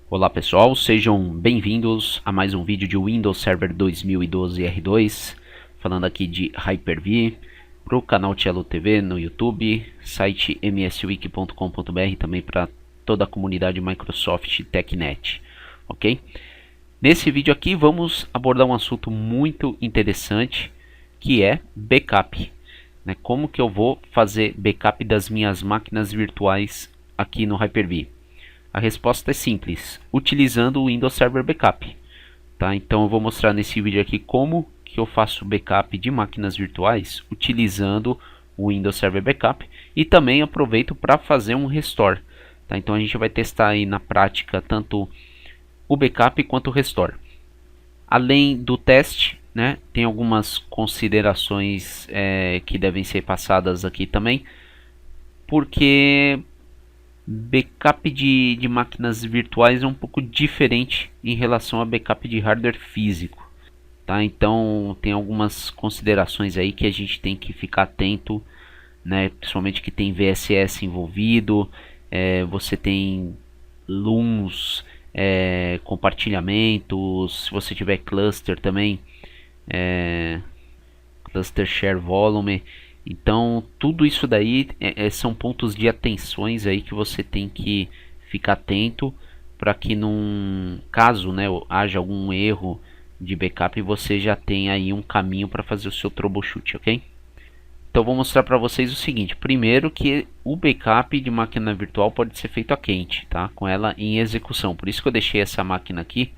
Olá pessoal, sejam bem-vindos a mais um vídeo de Windows Server 2012 R2, falando aqui de Hyper-V, para o canal Cello TV no YouTube, site mswiki.com.br, também para toda a comunidade Microsoft TechNet, ok? Nesse vídeo aqui vamos abordar um assunto muito interessante, que é backup, né? Como que eu vou fazer backup das minhas máquinas virtuais aqui no Hyper-V? A resposta é simples, utilizando o Windows Server Backup. Tá? Então eu vou mostrar nesse vídeo aqui como que eu faço backup de máquinas virtuais utilizando o Windows Server Backup e também aproveito para fazer um restore. Tá? Então a gente vai testar aí na prática tanto o backup quanto o restore. Além do teste, né, tem algumas considerações que devem ser passadas aqui também, porque backup de máquinas virtuais é um pouco diferente em relação a backup de hardware físico, tá? Então tem algumas considerações aí que a gente tem que ficar atento, né? Principalmente que tem VSS envolvido, você tem LUNs, compartilhamentos, se você tiver cluster também, cluster share volume. Então tudo isso daí são pontos de atenções aí que você tem que ficar atento para que num caso, né, haja algum erro de backup você já tenha aí um caminho para fazer o seu troubleshoot, ok? Então vou mostrar para vocês o seguinte: primeiro que o backup de máquina virtual pode ser feito a quente, tá? Com ela em execução. Por isso que eu deixei essa máquina aqui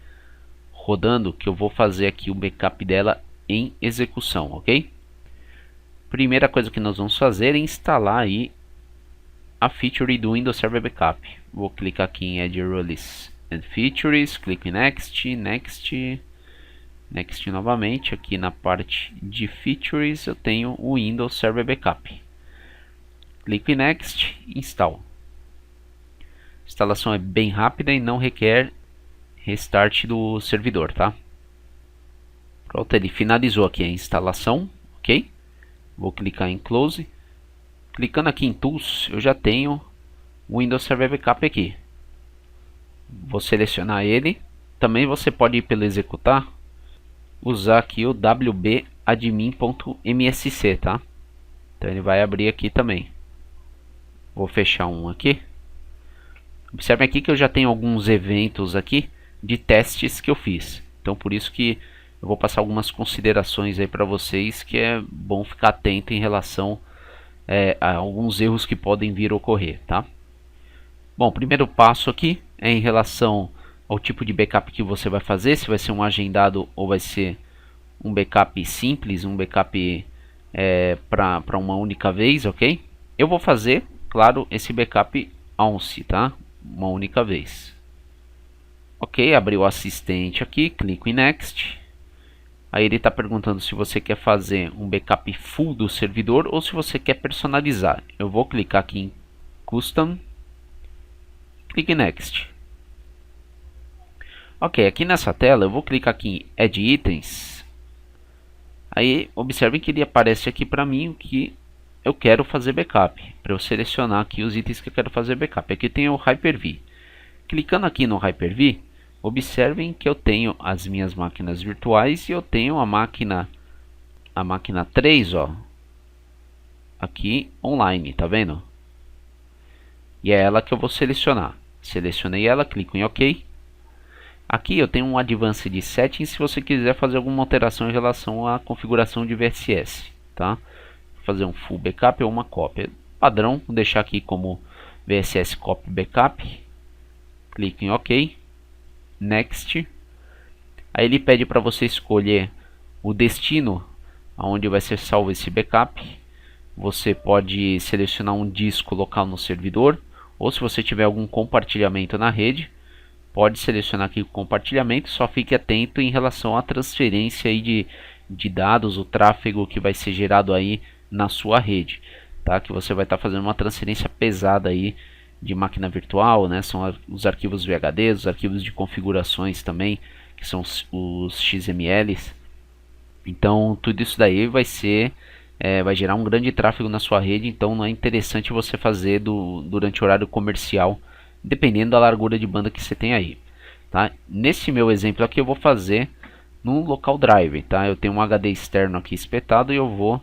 rodando, que eu vou fazer aqui o backup dela em execução, ok? Primeira coisa que nós vamos fazer é instalar aí a feature do Windows Server Backup. Vou clicar aqui em Add Release and Features, clico em Next, Next, Next novamente. Aqui na parte de Features eu tenho o Windows Server Backup. Clico em Next, Install. A instalação é bem rápida e não requer restart do servidor, tá? Pronto, ele finalizou aqui a instalação, ok? Vou clicar em Close. Clicando aqui em Tools, eu já tenho o Windows Server Backup aqui. Vou selecionar ele. Também você pode ir pelo executar, usar aqui o wb-admin.msc, tá? Então ele vai abrir aqui também. Vou fechar um aqui. Observe aqui que eu já tenho alguns eventos aqui de testes que eu fiz. Então por isso que eu vou passar algumas considerações aí para vocês, que é bom ficar atento em relação a alguns erros que podem vir a ocorrer, tá? Bom, primeiro passo aqui é em relação ao tipo de backup que você vai fazer, se vai ser um agendado ou vai ser um backup simples, um backup para uma única vez, ok? Eu vou fazer, claro, esse backup once, tá? Uma única vez. Ok, abriu o assistente aqui, clico em Next. Aí ele está perguntando se você quer fazer um backup full do servidor ou se você quer personalizar. Eu vou clicar aqui em Custom. Clique em Next. Ok, aqui nessa tela eu vou clicar aqui em Add Items. Aí observem que ele aparece aqui para mim o que eu quero fazer backup. Para eu selecionar aqui os itens que eu quero fazer backup. Aqui tem o Hyper-V. Clicando aqui no Hyper-V, observem que eu tenho as minhas máquinas virtuais e eu tenho a máquina 3, ó, aqui online, tá vendo? E é ela que eu vou selecionar. Selecionei ela, clico em OK. Aqui eu tenho um Advanced Settings se você quiser fazer alguma alteração em relação à configuração de VSS, tá? Vou fazer um full backup ou uma cópia. Padrão, vou deixar aqui como VSS Copy Backup. Clico em OK. Next. Aí ele pede para você escolher o destino aonde vai ser salvo esse backup. Você pode selecionar um disco local no servidor, ou se você tiver algum compartilhamento na rede, pode selecionar aqui o compartilhamento. Só fique atento em relação à transferência aí de dados, o tráfego que vai ser gerado aí na sua rede, tá? Que você vai estar fazendo uma transferência pesada aí de máquina virtual, né? São os arquivos VHD, os arquivos de configurações também, que são os XMLs. Então tudo isso daí vai gerar um grande tráfego na sua rede. Então não é interessante você fazer durante o horário comercial, dependendo da largura de banda que você tem aí. tá? Nesse meu exemplo aqui eu vou fazer no local drive, tá? Eu tenho um HD externo aqui espetado e eu vou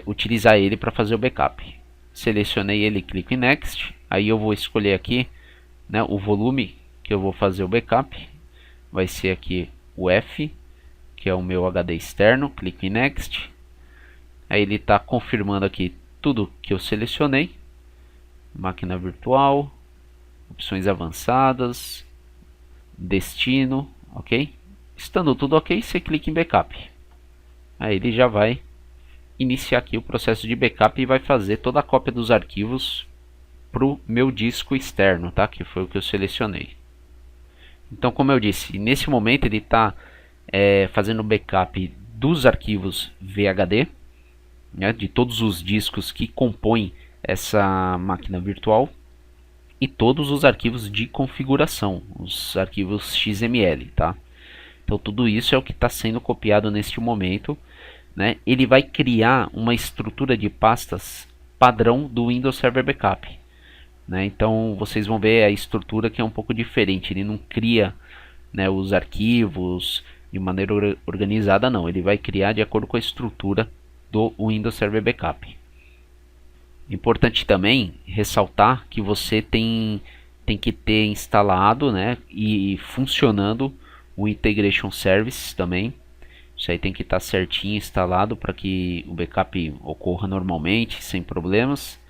utilizar ele para fazer o backup. Selecionei ele, clico em Next. Aí eu vou escolher aqui, né, o volume que eu vou fazer o backup. Vai ser aqui o F, que é o meu HD externo. Clico em Next. Aí ele está confirmando aqui tudo que eu selecionei. Máquina virtual, opções avançadas, destino, ok? Estando tudo ok, você clica em backup. Aí ele já vai iniciar aqui o processo de backup e vai fazer toda a cópia dos arquivos para o meu disco externo, tá? Que foi o que eu selecionei. Então, como eu disse, nesse momento ele está fazendo backup dos arquivos VHD, né, de todos os discos que compõem essa máquina virtual e todos os arquivos de configuração, os arquivos XML, tá? Então tudo isso é o que está sendo copiado neste momento, né? Ele vai criar uma estrutura de pastas padrão do Windows Server Backup, né? Então vocês vão ver a estrutura que é um pouco diferente. Ele não cria, né, os arquivos de maneira organizada, não. Ele vai criar de acordo com a estrutura do Windows Server Backup. Importante também ressaltar que você tem que ter instalado, né, e funcionando o Integration Service também. Isso aí tem que estar certinho instalado para que o backup ocorra normalmente, sem problemas.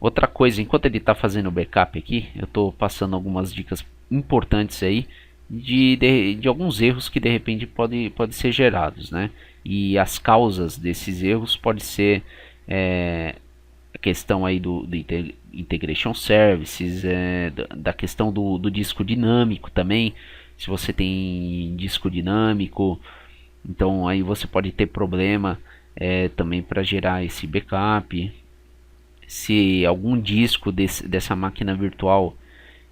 Outra coisa, enquanto ele está fazendo o backup aqui, eu estou passando algumas dicas importantes aí de alguns erros que de repente pode ser gerados, né? E as causas desses erros pode ser a questão aí do Integration Services, da questão do disco dinâmico também. Se você tem disco dinâmico, então aí você pode ter problema também para gerar esse backup. Se algum disco dessa máquina virtual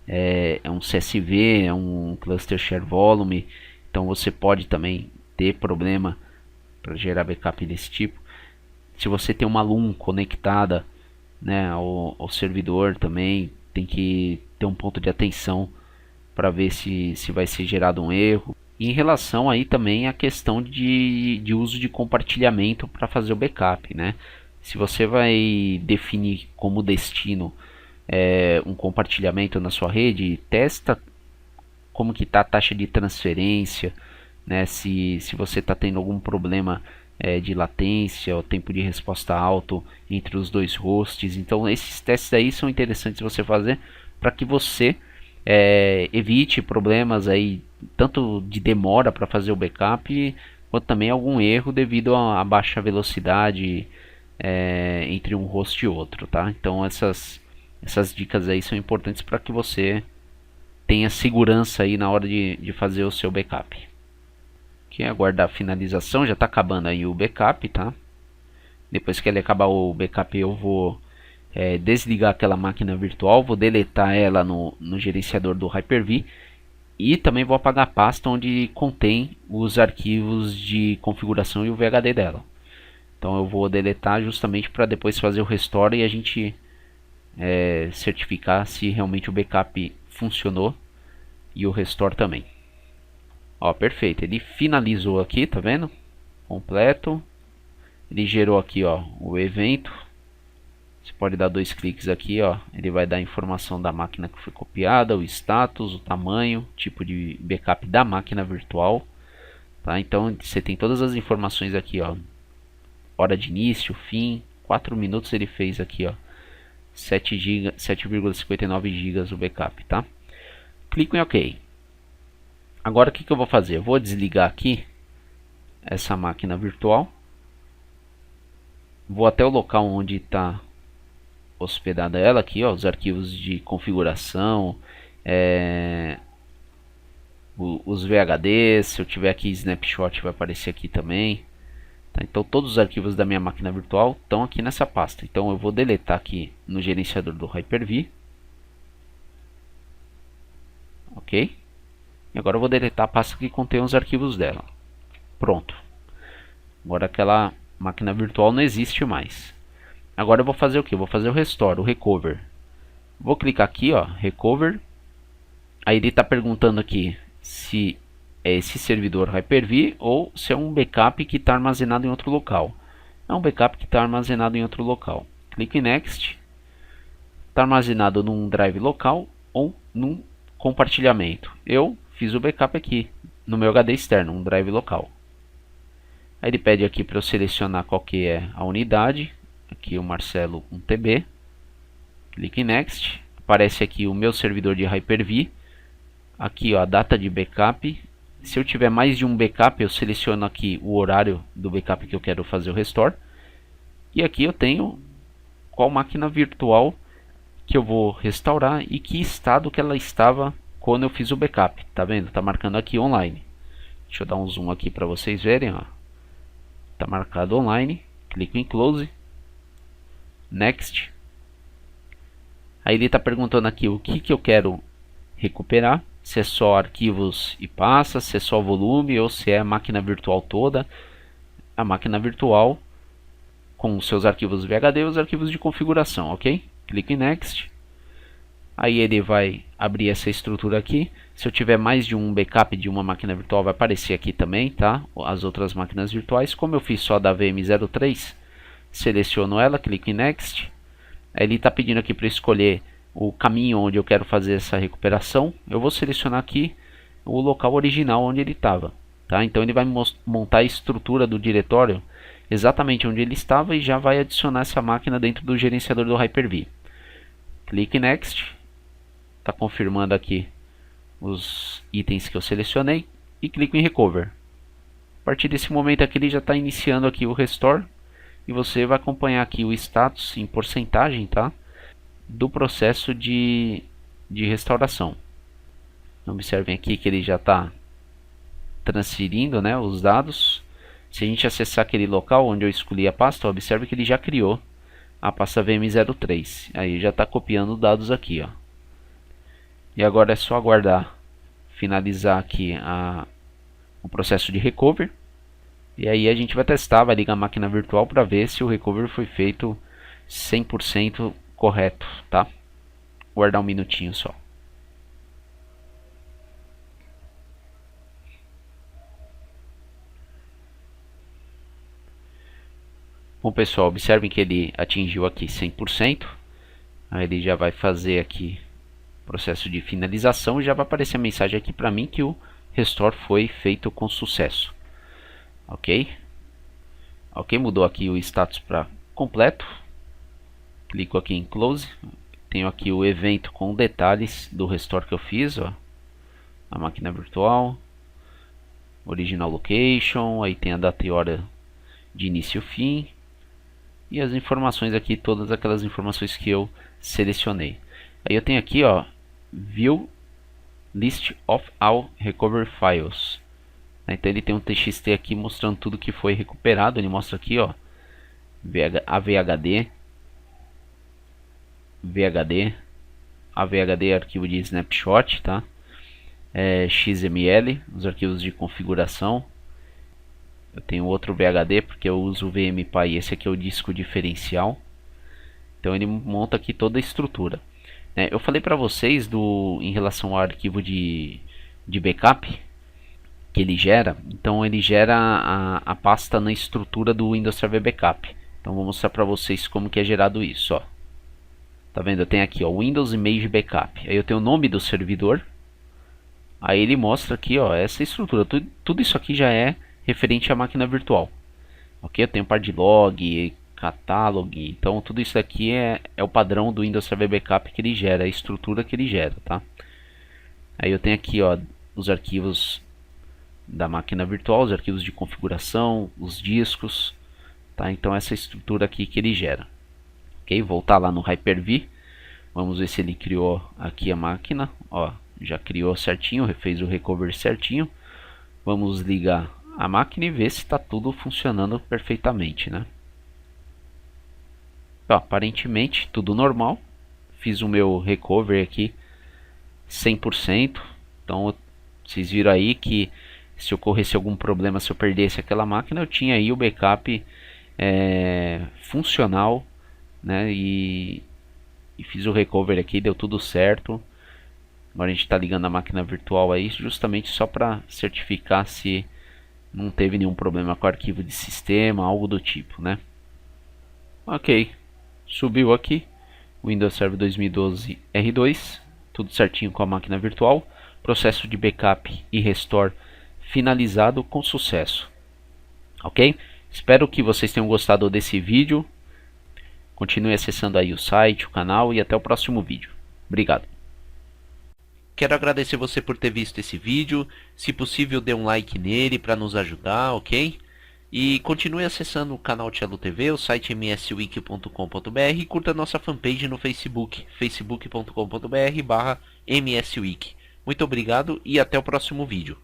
é um CSV, é um Cluster Share Volume, então você pode também ter problema para gerar backup desse tipo. Se você tem uma LUN conectada, né, ao servidor também, tem que ter um ponto de atenção para ver se vai ser gerado um erro. E em relação aí também a questão de uso de compartilhamento para fazer o backup, né? Se você vai definir como destino um compartilhamento na sua rede, testa como que está a taxa de transferência, né? Se você está tendo algum problema de latência, o tempo de resposta alto entre os dois hosts. Então esses testes aí são interessantes você fazer para que você evite problemas aí, tanto de demora para fazer o backup, quanto também algum erro devido a baixa velocidade entre um host e outro, tá? Então essas dicas aí são importantes para que você tenha segurança aí na hora de fazer o seu backup. Aqui aguardar a finalização, já está acabando aí o backup, tá? Depois que ele acabar o backup eu vou desligar aquela máquina virtual, vou deletar ela no gerenciador do Hyper-V e também vou apagar a pasta onde contém os arquivos de configuração e o VHD dela. Então eu vou deletar justamente para depois fazer o restore e a gente certificar se realmente o backup funcionou e o restore também. Ó, perfeito, ele finalizou aqui, tá vendo? Completo. Ele gerou aqui, ó, o evento. Você pode dar 2 cliques aqui, ó. Ele vai dar a informação da máquina que foi copiada, o status, o tamanho, tipo de backup da máquina virtual, tá? Então você tem todas as informações aqui, ó. Hora de início, fim, 4 minutos ele fez aqui, ó. 7,59 GB o backup, tá? Clico em OK. Agora o que eu vou fazer? Eu vou desligar aqui essa máquina virtual. Vou até o local onde está hospedada ela aqui, ó, os arquivos de configuração, os VHDs. Se eu tiver aqui snapshot vai aparecer aqui também, tá? Então todos os arquivos da minha máquina virtual estão aqui nessa pasta. Então eu vou deletar aqui no gerenciador do Hyper-V, ok? E agora eu vou deletar a pasta que contém os arquivos dela. Pronto. Agora aquela máquina virtual não existe mais. Agora eu vou fazer o que? Eu vou fazer o restore, o recover. Vou clicar aqui, ó, recover. Aí ele está perguntando aqui se é esse servidor Hyper-V ou se é um backup que está armazenado em outro local. É um backup que está armazenado em outro local. Clique em Next. Está armazenado num drive local ou num compartilhamento. Eu fiz o backup aqui no meu HD externo, um drive local. Aí ele pede aqui para eu selecionar qual que é a unidade. Aqui o Marcelo 1TB. Clique em Next. Aparece aqui o meu servidor de Hyper-V. Aqui ó, a data de backup. Se eu tiver mais de um backup, eu seleciono aqui o horário do backup que eu quero fazer o restore. E aqui eu tenho qual máquina virtual que eu vou restaurar e que estado que ela estava quando eu fiz o backup. Tá vendo? Tá marcando aqui online. Deixa eu dar um zoom aqui para vocês verem, ó. Tá marcado online. Clico em Close. Next. Aí ele está perguntando aqui o que eu quero recuperar. Se é só arquivos e pastas, se é só volume ou se é a máquina virtual toda. A máquina virtual com os seus arquivos VHD e os arquivos de configuração, ok? Clique em Next. Aí ele vai abrir essa estrutura aqui. Se eu tiver mais de um backup de uma máquina virtual, vai aparecer aqui também, tá? As outras máquinas virtuais. Como eu fiz só da VM03, seleciono ela, clico em Next. Aí ele está pedindo aqui para escolher o caminho onde eu quero fazer essa recuperação. Eu vou selecionar aqui o local original onde ele estava, tá? Então ele vai montar a estrutura do diretório exatamente onde ele estava e já vai adicionar essa máquina dentro do gerenciador do Hyper-V. Clique em Next. Está confirmando aqui os itens que eu selecionei e clico em Recover. A partir desse momento aqui ele já está iniciando aqui o Restore e você vai acompanhar aqui o status em porcentagem, tá? Do processo de restauração. Observem aqui que ele já está transferindo, né, os dados. Se a gente acessar aquele local onde eu escolhi a pasta, observe que ele já criou a pasta VM03. Aí já está copiando dados aqui, ó. E agora é só aguardar finalizar aqui o processo de recover. E aí a gente vai testar, vai ligar a máquina virtual para ver se o recover foi feito 100% correto, tá? Guardar um minutinho só. Bom pessoal, observem que ele atingiu aqui 100%. Aí ele já vai fazer aqui o processo de finalização e já vai aparecer a mensagem aqui para mim que o restore foi feito com sucesso. Ok? Ok, mudou aqui o status para completo. Clico aqui em Close. Tenho aqui o evento com detalhes do restore que eu fiz, ó. A máquina virtual, original location, aí tem a data e hora de início e fim. E as informações aqui, todas aquelas informações que eu selecionei. Aí eu tenho aqui, ó, View List of All Recovered Files. Então ele tem um TXT aqui mostrando tudo que foi recuperado. Ele mostra aqui, ó, AVHD, VHD, AVHD é arquivo de snapshot, tá? XML, os arquivos de configuração. Eu tenho outro VHD porque eu uso o VMPy, esse aqui é o disco diferencial. Então ele monta aqui toda a estrutura. Eu falei para vocês em relação ao arquivo de backup que ele gera. Então ele gera a pasta na estrutura do Windows Server Backup. Então vou mostrar para vocês como que é gerado isso, ó. Tá vendo? Eu tenho aqui, ó, Windows Image Backup. Aí eu tenho o nome do servidor. Aí ele mostra aqui, ó, essa estrutura. Tudo isso aqui já é referente à máquina virtual. Ok? Eu tenho par de log, catálogo. Então tudo isso aqui é o padrão do Windows Server Backup que ele gera, a estrutura que ele gera, tá? Aí eu tenho aqui, ó, os arquivos da máquina virtual, os arquivos de configuração, os discos, tá? Então essa estrutura aqui que ele gera. Ok? Voltar lá no Hyper-V. Vamos ver se ele criou aqui a máquina. Ó, já criou certinho, fez o recover certinho. Vamos ligar a máquina e ver se está tudo funcionando perfeitamente, né? Ó, aparentemente tudo normal. Fiz o meu recover aqui 100%. Então vocês viram aí que se ocorresse algum problema, se eu perdesse aquela máquina, eu tinha aí o backup funcional, né? E fiz o recover aqui, deu tudo certo. Agora a gente está ligando a máquina virtual aí justamente só para certificar se não teve nenhum problema com o arquivo de sistema, algo do tipo, né? Ok, subiu aqui, Windows Server 2012 R2, tudo certinho com a máquina virtual, processo de backup e restore finalizado com sucesso. Ok? Espero que vocês tenham gostado desse vídeo. Continue acessando aí o site, o canal e até o próximo vídeo. Obrigado. Quero agradecer você por ter visto esse vídeo. Se possível, dê um like nele para nos ajudar, ok? E continue acessando o canal Cello TV, o site mswiki.com.br e curta nossa fanpage no Facebook, facebook.com.br/mswiki. Muito obrigado e até o próximo vídeo.